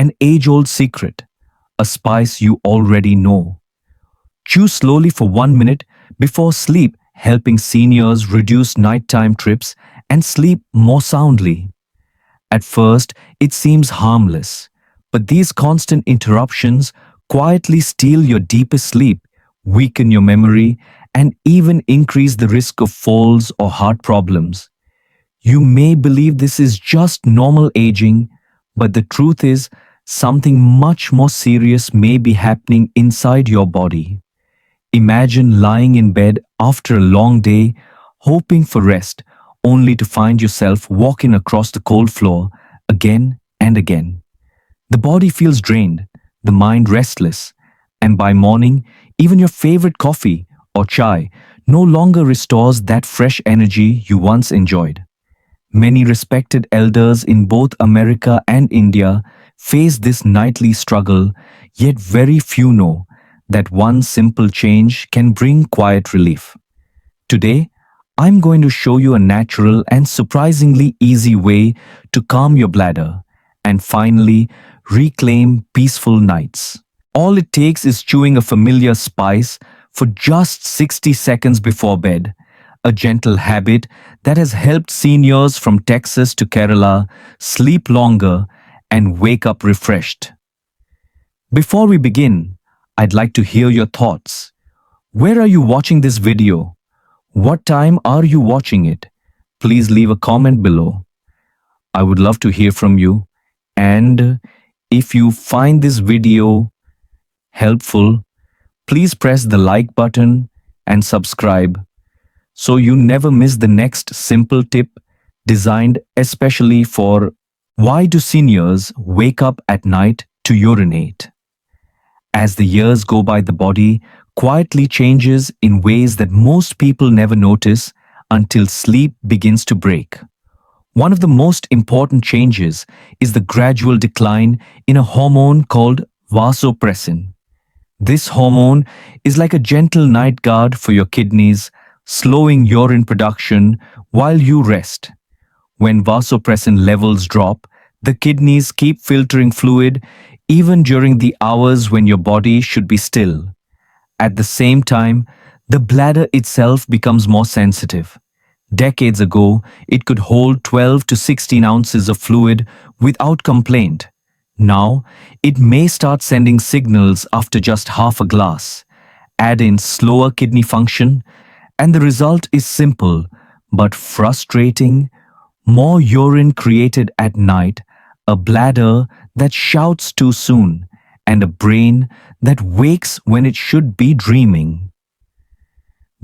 an age-old secret, a spice you already know. Chew slowly for 1 minute before sleep, helping seniors reduce nighttime trips and sleep more soundly. At first, it seems harmless, but these constant interruptions quietly steal your deepest sleep, weaken your memory, and even increase the risk of falls or heart problems. You may believe this is just normal aging, but the truth is something much more serious may be happening inside your body. Imagine lying in bed after a long day, hoping for rest, only to find yourself walking across the cold floor again and again. The body feels drained, the mind restless, and by morning, even your favorite coffee or chai no longer restores that fresh energy you once enjoyed. Many respected elders in both America and India face this nightly struggle, yet very few know that one simple change can bring quiet relief. Today, I'm going to show you a natural and surprisingly easy way to calm your bladder and finally reclaim peaceful nights. All it takes is chewing a familiar spice for just 60 seconds before bed, a gentle habit that has helped seniors from Texas to Kerala sleep longer and wake up refreshed. Before we begin, I'd like to hear your thoughts. Where are you watching this video? What time are you watching it? Please leave a comment below. I would love to hear from you. And if you find this video helpful, please press the like button and subscribe so you never miss the next simple tip designed especially for why do seniors wake up at night to urinate. As the years go by, the body quietly changes in ways that most people never notice until sleep begins to break. One of the most important changes is the gradual decline in a hormone called vasopressin. This hormone is like a gentle night guard for your kidneys, slowing urine production while you rest. When vasopressin levels drop, the kidneys keep filtering fluid even during the hours when your body should be still. At the same time, the bladder itself becomes more sensitive. Decades ago, it could hold 12 to 16 ounces of fluid without complaint. Now, it may start sending signals after just half a glass. Add in slower kidney function, and the result is simple but frustrating. More urine created at night, a bladder that shouts too soon, and a brain that wakes when it should be dreaming.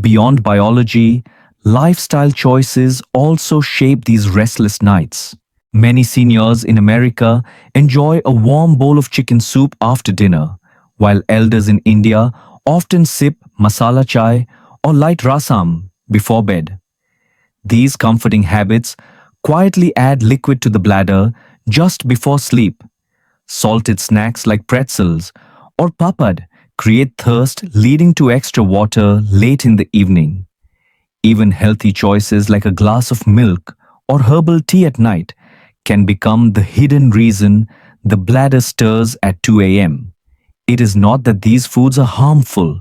Beyond biology, lifestyle choices also shape these restless nights. Many seniors in America enjoy a warm bowl of chicken soup after dinner, while elders in India often sip masala chai or light rasam before bed. These comforting habits quietly add liquid to the bladder just before sleep. Salted snacks like pretzels or papad create thirst, leading to extra water late in the evening. Even healthy choices like a glass of milk or herbal tea at night can become the hidden reason the bladder stirs at 2 a.m. It is not that these foods are harmful.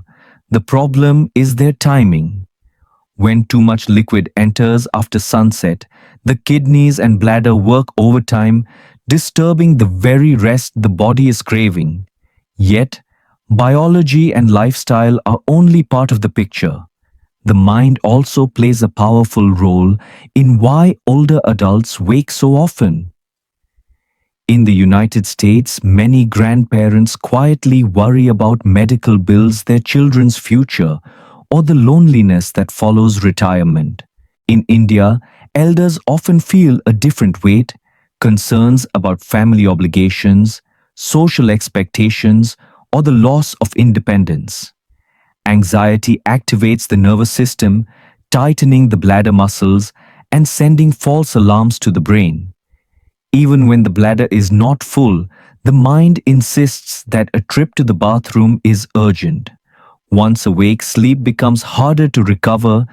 The problem is their timing. When too much liquid enters after sunset, the kidneys and bladder work overtime, disturbing the very rest the body is craving. Yet, biology and lifestyle are only part of the picture. The mind also plays a powerful role in why older adults wake so often. In the United States, many grandparents quietly worry about medical bills, their children's future, or the loneliness that follows retirement. In India, elders often feel a different weight, concerns about family obligations, social expectations, or the loss of independence. Anxiety activates the nervous system, tightening the bladder muscles and sending false alarms to the brain. Even when the bladder is not full, the mind insists that a trip to the bathroom is urgent. Once awake, sleep becomes harder to recover,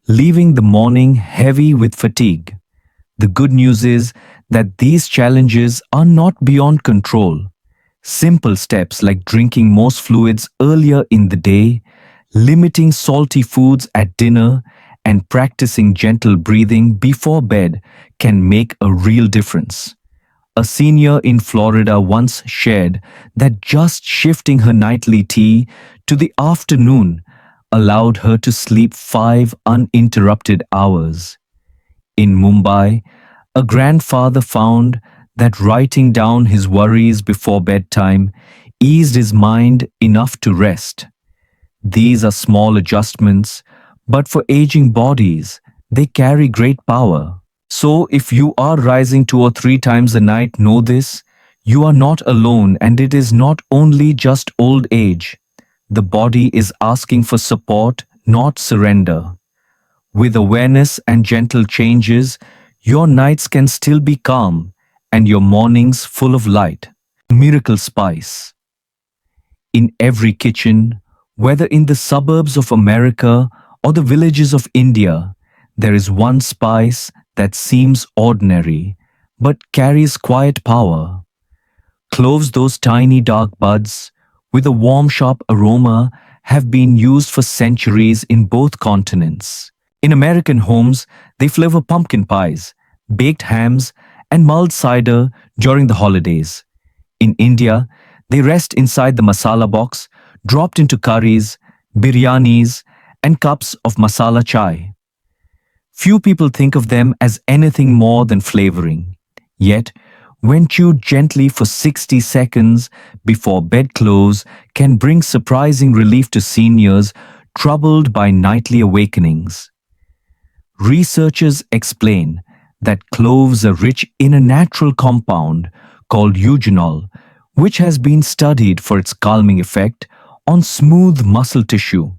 leaving the morning heavy with fatigue. The good news is that these challenges are not beyond control. Simple steps like drinking most fluids earlier in the day, limiting salty foods at dinner, and practicing gentle breathing before bed can make a real difference. A senior in Florida once shared that just shifting her nightly tea to the afternoon allowed her to sleep 5 uninterrupted hours. In Mumbai, a grandfather found that writing down his worries before bedtime eased his mind enough to rest. These are small adjustments, but for aging bodies, they carry great power. So, if you are rising 2 or 3 times a night, know this: you are not alone, and it is not only just old age. The body is asking for support, not surrender. With awareness and gentle changes, your nights can still be calm and your mornings full of light. Miracle Spice. In every kitchen, whether in the suburbs of America or the villages of India, there is one spice that seems ordinary but carries quiet power. Cloves, those tiny dark buds with a warm, sharp aroma, have been used for centuries in both continents. In American homes, they flavor pumpkin pies, baked hams, and mulled cider during the holidays. In India, they rest inside the masala box, dropped into curries, biryanis, and cups of masala chai. Few people think of them as anything more than flavoring. Yet, when chewed gently for 60 seconds before bedclose, can bring surprising relief to seniors troubled by nightly awakenings. Researchers explain that cloves are rich in a natural compound called eugenol, which has been studied for its calming effect on smooth muscle tissue.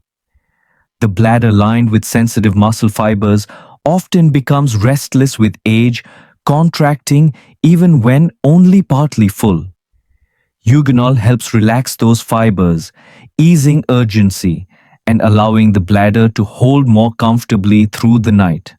The bladder, lined with sensitive muscle fibers, often becomes restless with age, contracting even when only partly full. Eugenol helps relax those fibers, easing urgency and allowing the bladder to hold more comfortably through the night.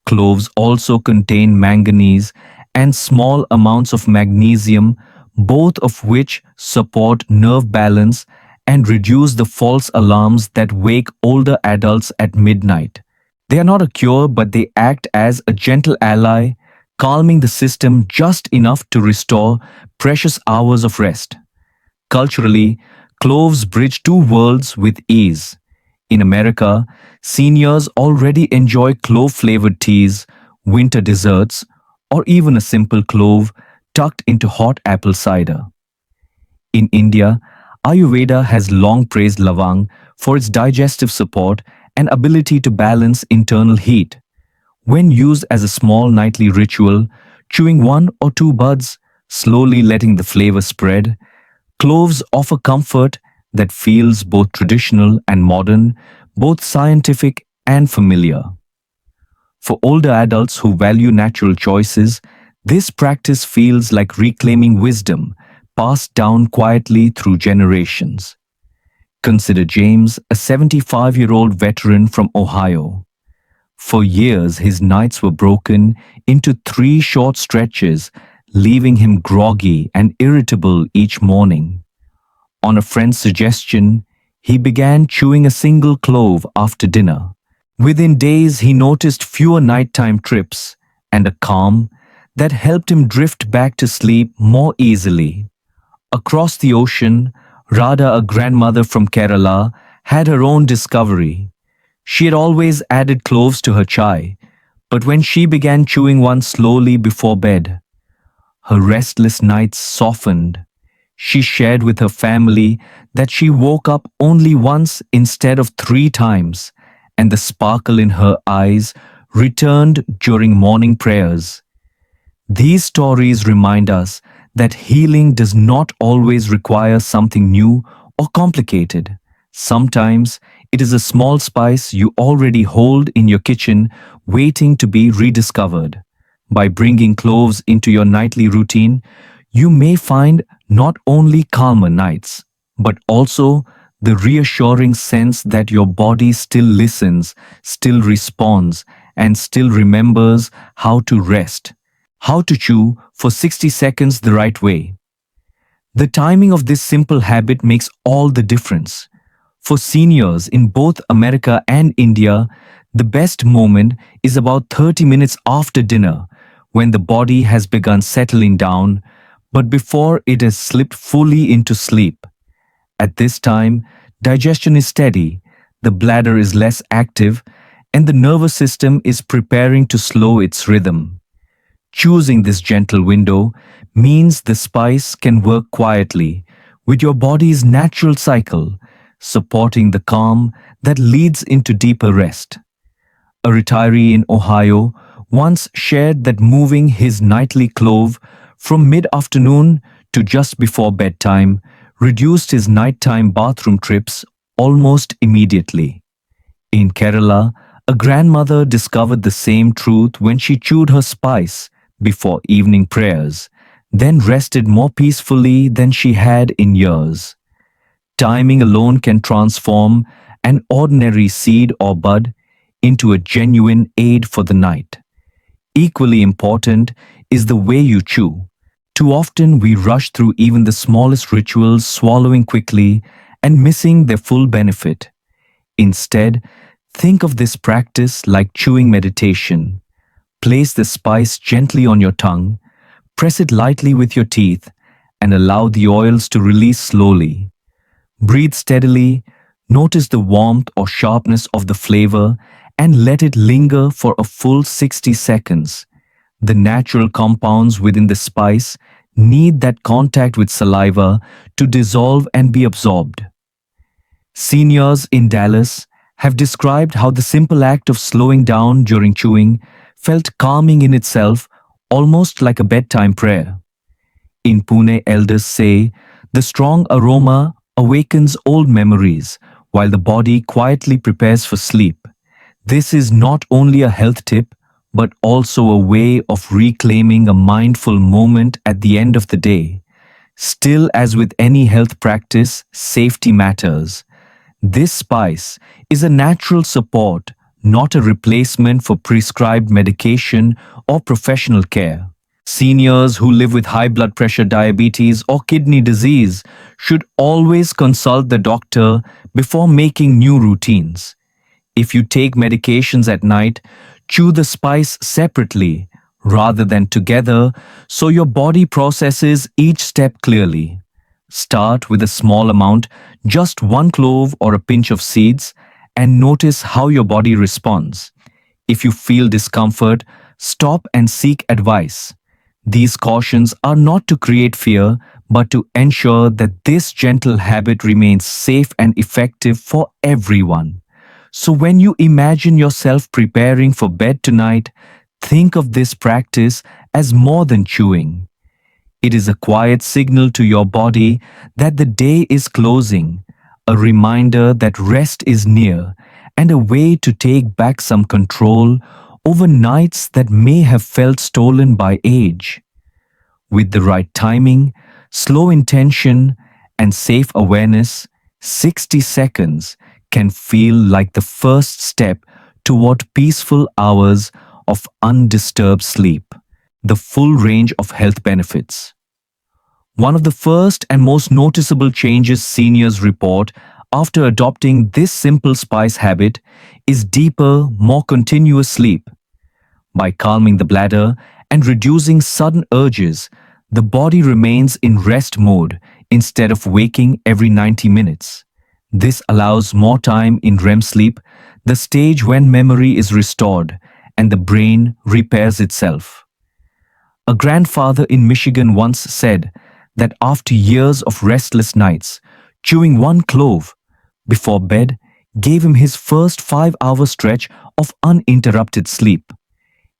Cloves also contain manganese and small amounts of magnesium, both of which support nerve balance and reduce the false alarms that wake older adults at midnight. They are not a cure, but they act as a gentle ally, calming the system just enough to restore precious hours of rest. Culturally, cloves bridge two worlds with ease. In America, seniors already enjoy clove-flavored teas, winter desserts, or even a simple clove tucked into hot apple cider. In India, Ayurveda has long praised lavang for its digestive support and ability to balance internal heat. When used as a small nightly ritual, chewing 1 or 2 buds, slowly letting the flavor spread, cloves offer comfort that feels both traditional and modern, both scientific and familiar. For older adults who value natural choices, this practice feels like reclaiming wisdom passed down quietly through generations. Consider James, a 75-year-old veteran from Ohio. For years, his nights were broken into 3 short stretches, leaving him groggy and irritable each morning. On a friend's suggestion, he began chewing a single clove after dinner. Within days, he noticed fewer nighttime trips and a calm that helped him drift back to sleep more easily. Across the ocean, Radha, a grandmother from Kerala, had her own discovery. She had always added cloves to her chai, but when she began chewing one slowly before bed, her restless nights softened. She shared with her family that she woke up only once instead of 3 times, and the sparkle in her eyes returned during morning prayers. These stories remind us that healing does not always require something new or complicated. Sometimes it is a small spice you already hold in your kitchen waiting to be rediscovered. By bringing cloves into your nightly routine, you may find not only calmer nights, but also the reassuring sense that your body still listens, still responds, and still remembers how to rest, how to chew for 60 seconds the right way. The timing of this simple habit makes all the difference. For seniors in both America and India, the best moment is about 30 minutes after dinner, when the body has begun settling down, but before it has slipped fully into sleep. At this time, digestion is steady, the bladder is less active, and the nervous system is preparing to slow its rhythm. Choosing this gentle window means the spice can work quietly with your body's natural cycle, supporting the calm that leads into deeper rest. A retiree in Ohio once shared that moving his nightly clove from mid-afternoon to just before bedtime reduced his nighttime bathroom trips almost immediately. In Kerala, a grandmother discovered the same truth when she chewed her spice before evening prayers, then rested more peacefully than she had in years. Timing alone can transform an ordinary seed or bud into a genuine aid for the night. Equally important is the way you chew. Too often we rush through even the smallest rituals, swallowing quickly and missing their full benefit. Instead, think of this practice like chewing meditation. Place the spice gently on your tongue, press it lightly with your teeth, and allow the oils to release slowly. Breathe steadily, notice the warmth or sharpness of the flavor, and let it linger for a full 60 seconds. The natural compounds within the spice need that contact with saliva to dissolve and be absorbed. Seniors in Dallas have described how the simple act of slowing down during chewing felt calming in itself, almost like a bedtime prayer. In Pune, elders say the strong aroma awakens old memories while the body quietly prepares for sleep. This is not only a health tip, but also a way of reclaiming a mindful moment at the end of the day. Still, as with any health practice, safety matters. This spice is a natural support, not a replacement for prescribed medication or professional care. Seniors who live with high blood pressure, diabetes, or kidney disease should always consult the doctor before making new routines. If you take medications at night, chew the spice separately rather than together so your body processes each step clearly. Start with a small amount, just one clove or a pinch of seeds, and notice how your body responds. If you feel discomfort, stop and seek advice. These cautions are not to create fear, but to ensure that this gentle habit remains safe and effective for everyone. So when you imagine yourself preparing for bed tonight, think of this practice as more than chewing. It is a quiet signal to your body that the day is closing, a reminder that rest is near, and a way to take back some control over nights that may have felt stolen by age. With the right timing, slow intention, and safe awareness, 60 seconds can feel like the first step toward peaceful hours of undisturbed sleep. The full range of health benefits. One of the first and most noticeable changes seniors report after adopting this simple spice habit is deeper, more continuous sleep. By calming the bladder and reducing sudden urges, the body remains in rest mode instead of waking every 90 minutes. This allows more time in REM sleep, the stage when memory is restored and the brain repairs itself. A grandfather in Michigan once said that after years of restless nights, chewing one clove before bed gave him his first 5-hour stretch of uninterrupted sleep.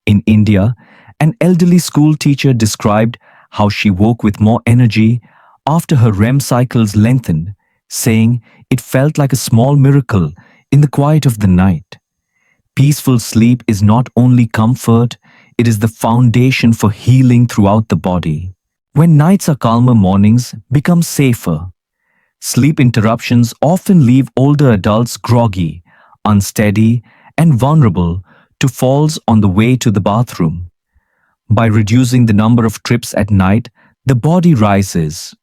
In India, an elderly school teacher described how she woke with more energy after her REM cycles lengthened, saying it felt like a small miracle in the quiet of the night. Peaceful sleep is not only comfort, it is the foundation for healing throughout the body. When nights are calmer, mornings become safer. Sleep interruptions often leave older adults groggy, unsteady, and vulnerable to falls on the way to the bathroom. By reducing the number of trips at night, the body rises.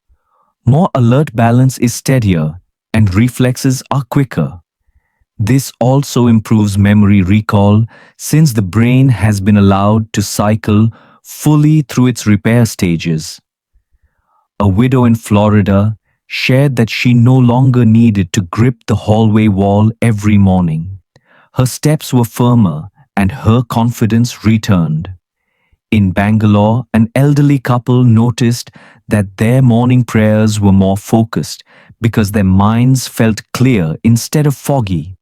more alert, balance is steadier, and reflexes are quicker. This also improves memory recall since the brain has been allowed to cycle fully through its repair stages. A widow in Florida shared that she no longer needed to grip the hallway wall every morning. Her steps were firmer and her confidence returned. In Bangalore, an elderly couple noticed that their morning prayers were more focused because their minds felt clear instead of foggy.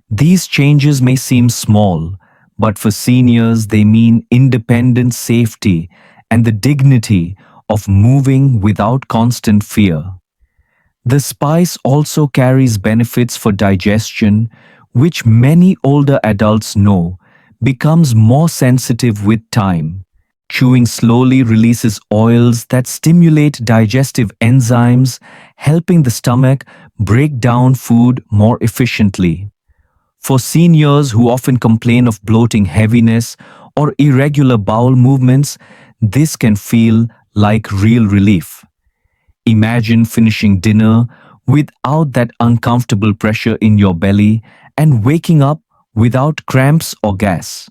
These changes may seem small, but for seniors they mean independent safety and the dignity of moving without constant fear. The spice also carries benefits for digestion, which many older adults know becomes more sensitive with time. Chewing slowly releases oils that stimulate digestive enzymes, helping the stomach break down food more efficiently. For seniors who often complain of bloating, heaviness, or irregular bowel movements, this can feel like real relief. Imagine finishing dinner without that uncomfortable pressure in your belly and waking up without cramps or gas.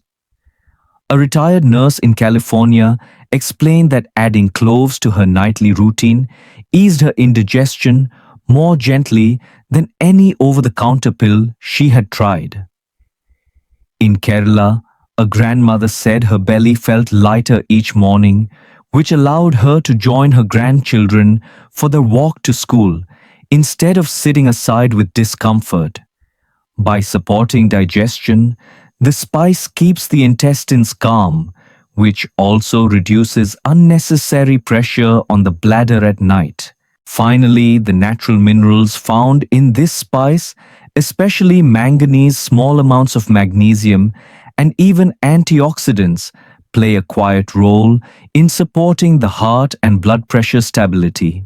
A retired nurse in California explained that adding cloves to her nightly routine eased her indigestion more gently than any over the counter pill she had tried. In Kerala, a grandmother said her belly felt lighter each morning, which allowed her to join her grandchildren for their walk to school instead of sitting aside with discomfort. By supporting digestion, the spice keeps the intestines calm, which also reduces unnecessary pressure on the bladder at night. Finally, the natural minerals found in this spice, especially manganese, small amounts of magnesium, and even antioxidants, play a quiet role in supporting the heart and blood pressure stability.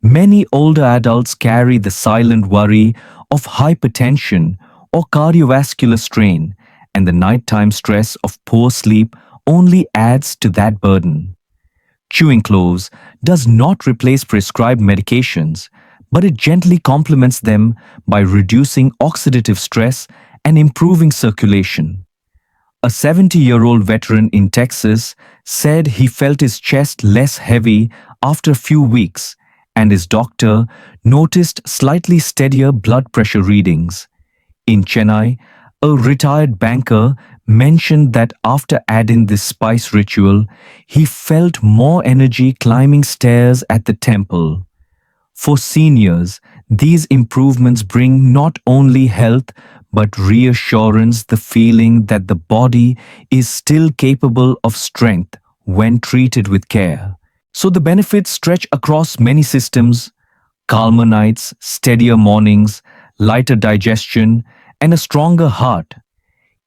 Many older adults carry the silent worry of hypertension or cardiovascular strain, and the nighttime stress of poor sleep only adds to that burden. Chewing cloves does not replace prescribed medications, but it gently complements them by reducing oxidative stress and improving circulation. A 70-year-old veteran in Texas said he felt his chest less heavy after a few weeks, and his doctor noticed slightly steadier blood pressure readings. In Chennai, a retired banker mentioned that after adding this spice ritual, he felt more energy climbing stairs at the temple. For seniors, these improvements bring not only health but reassurance, the feeling that the body is still capable of strength when treated with care. So the benefits stretch across many systems: calmer nights, steadier mornings, lighter digestion, and a stronger heart.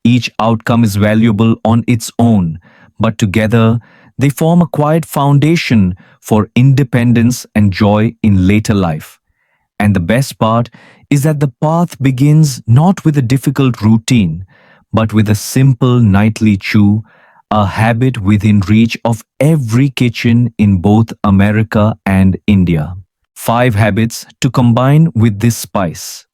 Each outcome is valuable on its own, but together they form a quiet foundation for independence and joy in later life. And the best part is that the path begins not with a difficult routine, but with a simple nightly chew, a habit within reach of every kitchen in both America and India. 5 habits to combine with this spice.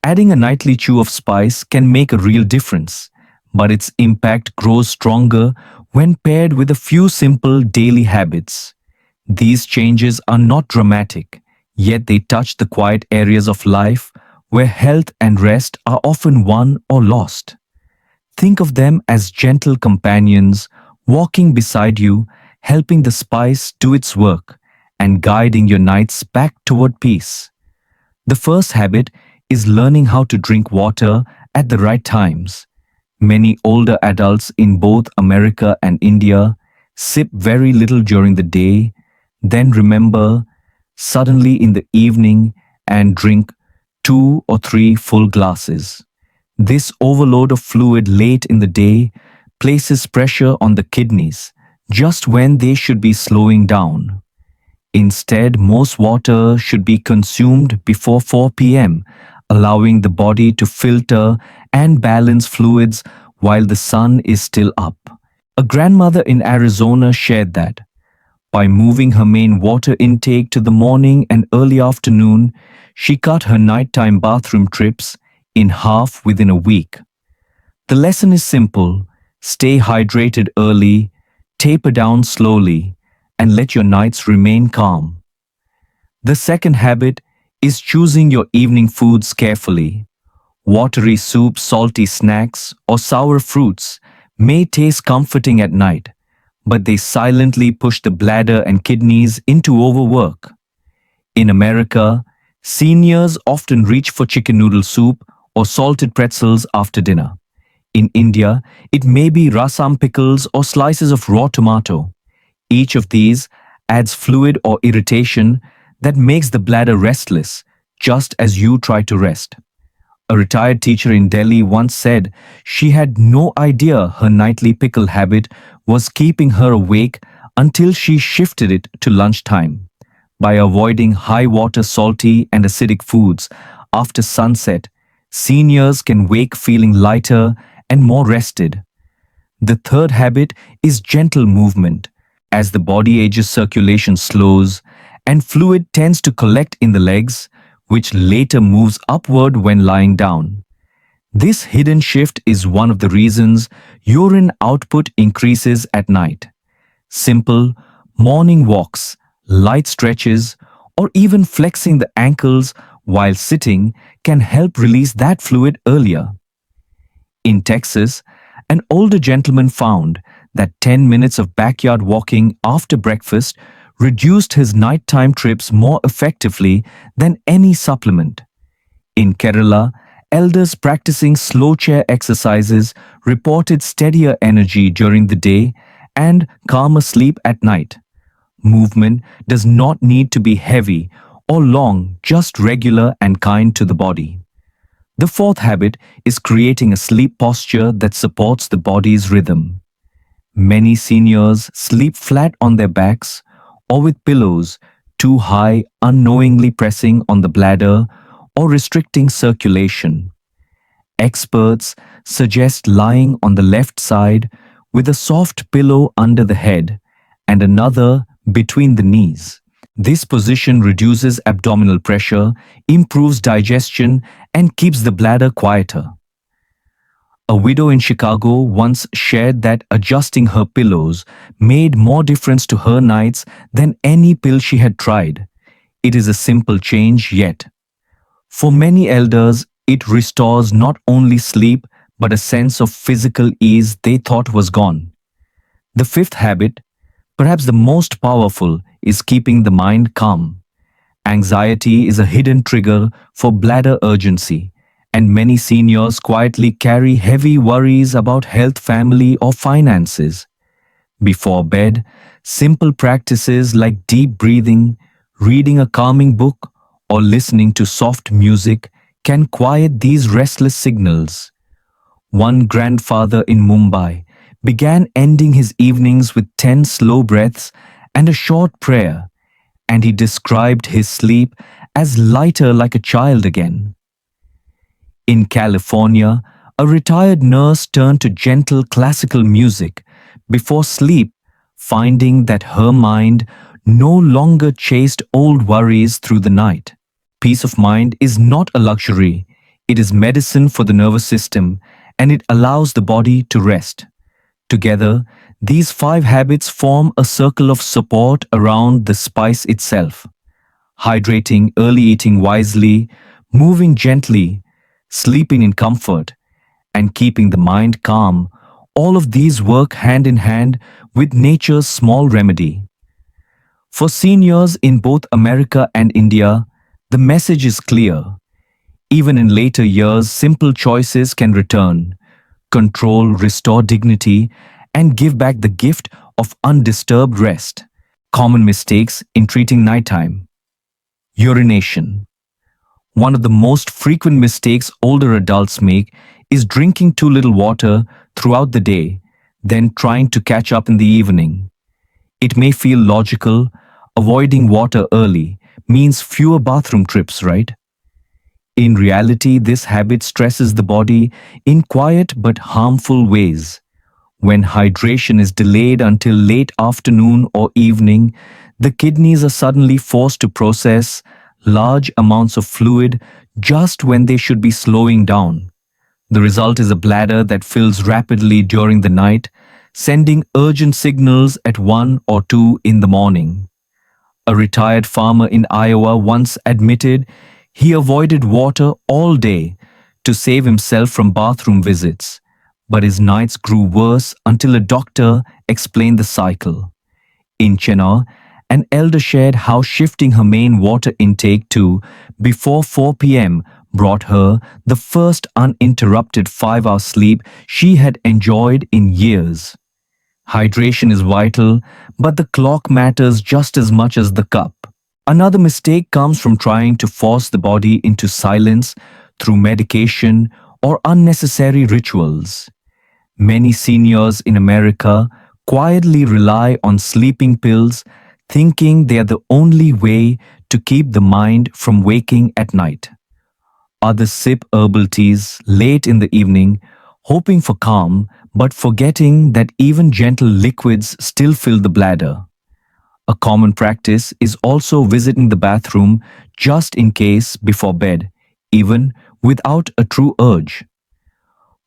Adding a nightly chew of spice can make a real difference, but its impact grows stronger when paired with a few simple daily habits. These changes are not dramatic, yet they touch the quiet areas of life where health and rest are often won or lost. Think of them as gentle companions walking beside you, helping the spice do its work and guiding your nights back toward peace. The first habit is learning how to drink water at the right times. Many older adults in both America and India sip very little during the day, then remember suddenly in the evening and drink 2 or 3 full glasses. This overload of fluid late in the day places pressure on the kidneys just when they should be slowing down. Instead, most water should be consumed before 4 p.m., allowing the body to filter and balance fluids while the sun is still up. A grandmother in Arizona shared that By moving her main water intake to the morning and early afternoon, she cut her nighttime bathroom trips in half within a week. The lesson is simple: stay hydrated early, taper down slowly, and let your nights remain calm. The second habit is choosing your evening foods carefully. Watery soups, salty snacks, or sour fruits may taste comforting at night, but they silently push the bladder and kidneys into overwork. In America, seniors often reach for chicken noodle soup or salted pretzels after dinner. In India, it may be rasam pickles or slices of raw tomato. Each of these adds fluid or irritation that makes the bladder restless, just as you try to rest. A retired teacher in Delhi once said she had no idea her nightly pickle habit was keeping her awake until she shifted it to lunchtime. By avoiding high water, salty, and acidic foods after sunset, seniors can wake feeling lighter and more rested. The third habit is gentle movement. As the body ages, circulation slows and fluid tends to collect in the legs, which later moves upward when lying down. This hidden shift is one of the reasons urine output increases at night. Simple morning walks, light stretches, or even flexing the ankles while sitting can help release that fluid earlier. In Texas, an older gentleman found that 10 minutes of backyard walking after breakfast reduced his nighttime trips more effectively than any supplement. In Kerala, elders practicing slow chair exercises reported steadier energy during the day and calmer sleep at night. Movement does not need to be heavy or long, just regular and kind to the body. The fourth habit is creating a sleep posture that supports the body's rhythm. Many seniors sleep flat on their backs or with pillows too high, unknowingly pressing on the bladder or restricting circulation. Experts suggest lying on the left side with a soft pillow under the head and another between the knees. This position reduces abdominal pressure, improves digestion, and keeps the bladder quieter. A widow in Chicago once shared that adjusting her pillows made more difference to her nights than any pill she had tried. It is a simple change, yet for many elders, it restores not only sleep but a sense of physical ease they thought was gone. The fifth habit, perhaps the most powerful, is keeping the mind calm. Anxiety is a hidden trigger for bladder urgency, and many seniors quietly carry heavy worries about health, family, or finances. Before bed, simple practices like deep breathing, reading a calming book, or listening to soft music can quiet these restless signals. One grandfather in Mumbai began ending his evenings with 10 slow breaths and a short prayer, and he described his sleep as lighter, like a child again. In California, a retired nurse turned to gentle classical music before sleep, finding that her mind no longer chased old worries through the night. Peace of mind is not a luxury, it is medicine for the nervous system, and it allows the body to rest. Together, these 5 habits form a circle of support around the spice itself. Hydrating, early eating wisely, moving gently, sleeping in comfort, and keeping the mind calm, all of these work hand in hand with nature's small remedy. For seniors in both America and India, the message is clear. Even in later years, simple choices can return, control, restore dignity, and give back the gift of undisturbed rest. Common mistakes in treating nighttime. Urination. One of the most frequent mistakes older adults make is drinking too little water throughout the day, then trying to catch up in the evening. It may feel logical, avoiding water early means fewer bathroom trips, right? In reality, this habit stresses the body in quiet but harmful ways. When hydration is delayed until late afternoon or evening, the kidneys are suddenly forced to process large amounts of fluid just when they should be slowing down. The result is a bladder that fills rapidly during the night, sending urgent signals at 1 or 2 in the morning. A retired farmer in Iowa once admitted he avoided water all day to save himself from bathroom visits, but his nights grew worse until a doctor explained the cycle. In Chennai, an elder shared how shifting her main water intake to before 4 p.m. brought her the first uninterrupted 5-hour sleep she had enjoyed in years. Hydration is vital, but the clock matters just as much as the cup. Another mistake comes from trying to force the body into silence through medication or unnecessary rituals. Many seniors in America quietly rely on sleeping pills, thinking they are the only way to keep the mind from waking at night. Others sip herbal teas late in the evening, hoping for calm, but forgetting that even gentle liquids still fill the bladder. A common practice is also visiting the bathroom just in case before bed, even without a true urge.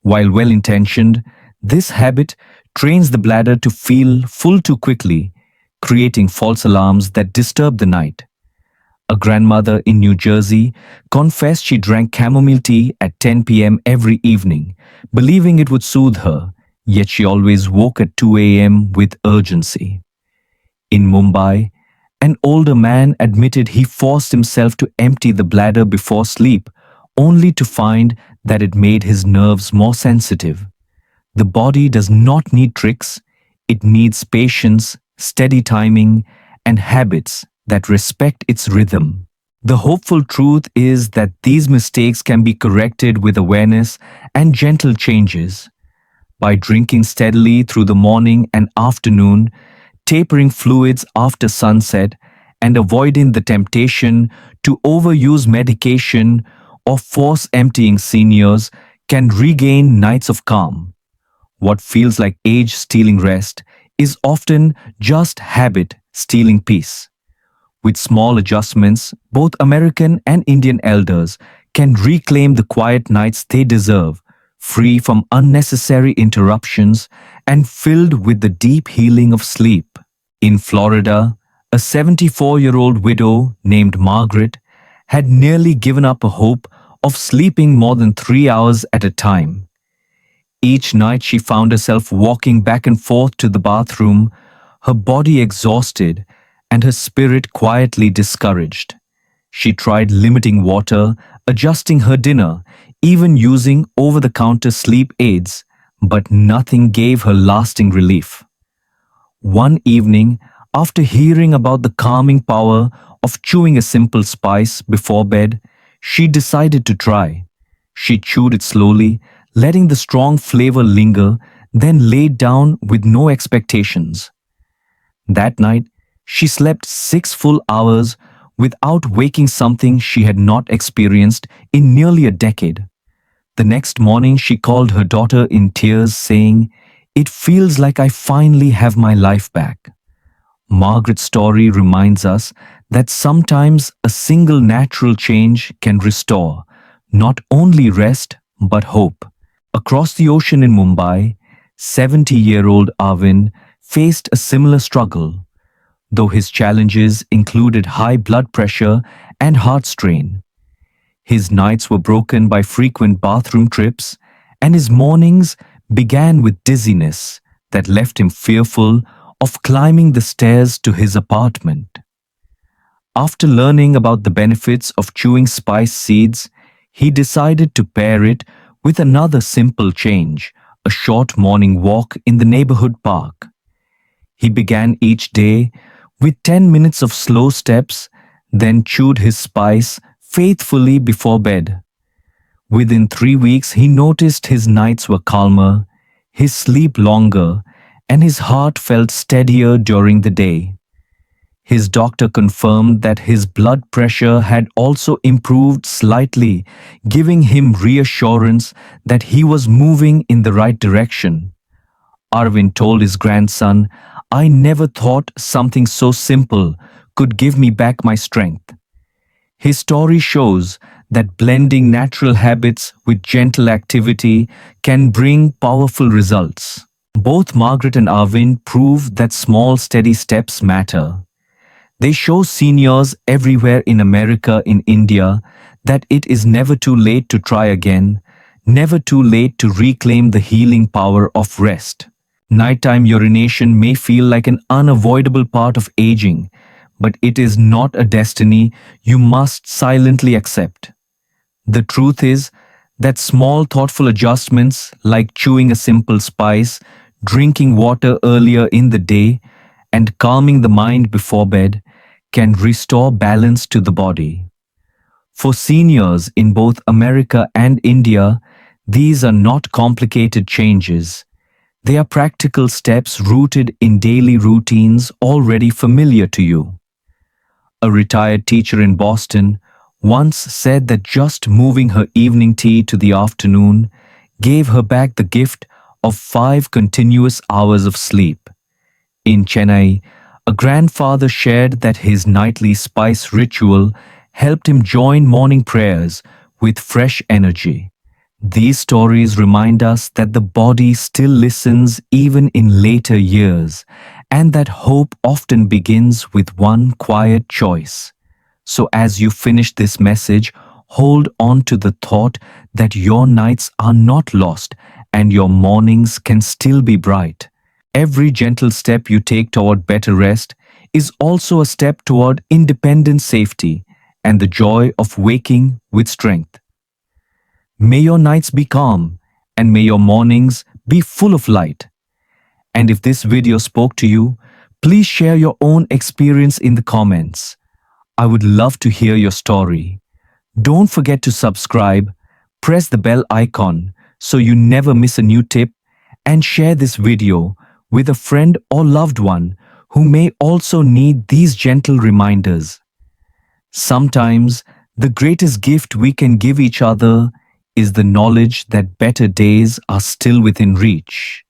While well intentioned, this habit trains the bladder to feel full too quickly, creating false alarms that disturb the night. A grandmother in New Jersey confessed she drank chamomile tea at 10 p.m. every evening, believing it would soothe her, yet she always woke at 2 a.m. with urgency. In Mumbai, an older man admitted he forced himself to empty the bladder before sleep, only to find that it made his nerves more sensitive. The body does not need tricks, it needs patience, steady timing, and habits that respect its rhythm. The hopeful truth is that these mistakes can be corrected with awareness and gentle changes. By drinking steadily through the morning and afternoon, tapering fluids after sunset, and avoiding the temptation to overuse medication or force emptying, seniors can regain nights of calm. What feels like age stealing rest is often just habit stealing peace. With small adjustments, both American and Indian elders can reclaim the quiet nights they deserve, free from unnecessary interruptions and filled with the deep healing of sleep. In Florida, a 74-year-old widow named Margaret had nearly given up a hope of sleeping more than 3 hours at a time. Each night she found herself walking back and forth to the bathroom, her body exhausted and her spirit quietly discouraged. She tried limiting water, adjusting her dinner, even using over-the-counter sleep aids, but nothing gave her lasting relief. One evening, after hearing about the calming power of chewing a simple spice before bed, she decided to try. She chewed it slowly, letting the strong flavor linger, then laid down with no expectations. That night, she slept 6 full hours without waking, something she had not experienced in nearly a decade. The next morning, she called her daughter in tears, saying, "It feels like I finally have my life back." Margaret's story reminds us that sometimes a single natural change can restore not only rest but hope. Across the ocean in Mumbai, 70-year-old Arvind faced a similar struggle, though his challenges included high blood pressure and heart strain. His nights were broken by frequent bathroom trips, and his mornings began with dizziness that left him fearful of climbing the stairs to his apartment. After learning about the benefits of chewing spice seeds, he decided to pair it with another simple change, a short morning walk in the neighborhood park. He began each day with 10 minutes of slow steps, then chewed his spice faithfully before bed. Within 3 weeks, he noticed his nights were calmer, his sleep longer, and his heart felt steadier during the day. His doctor confirmed that his blood pressure had also improved slightly, giving him reassurance that he was moving in the right direction. Arvind told his grandson, "I never thought something so simple could give me back my strength." His story shows that blending natural habits with gentle activity can bring powerful results. Both Margaret and Arvind prove that small, steady steps matter. They show seniors everywhere in America, in India, that it is never too late to try again, never too late to reclaim the healing power of rest. Nighttime urination may feel like an unavoidable part of aging, but it is not a destiny you must silently accept. The truth is that small thoughtful adjustments like chewing a simple spice, drinking water earlier in the day, and calming the mind before bed can restore balance to the body. For seniors in both America and India, these are not complicated changes. They are practical steps rooted in daily routines already familiar to you. A retired teacher in Boston once said that just moving her evening tea to the afternoon gave her back the gift of 5 continuous hours of sleep. In Chennai, a grandfather shared that his nightly spice ritual helped him join morning prayers with fresh energy. These stories remind us that the body still listens even in later years, and that hope often begins with one quiet choice. So, as you finish this message, hold on to the thought that your nights are not lost and your mornings can still be bright. Every gentle step you take toward better rest is also a step toward independent safety and the joy of waking with strength. May your nights be calm and may your mornings be full of light. And if this video spoke to you, please share your own experience in the comments. I would love to hear your story. Don't forget to subscribe, press the bell icon so you never miss a new tip, and share this video with a friend or loved one who may also need these gentle reminders. Sometimes the greatest gift we can give each other is the knowledge that better days are still within reach.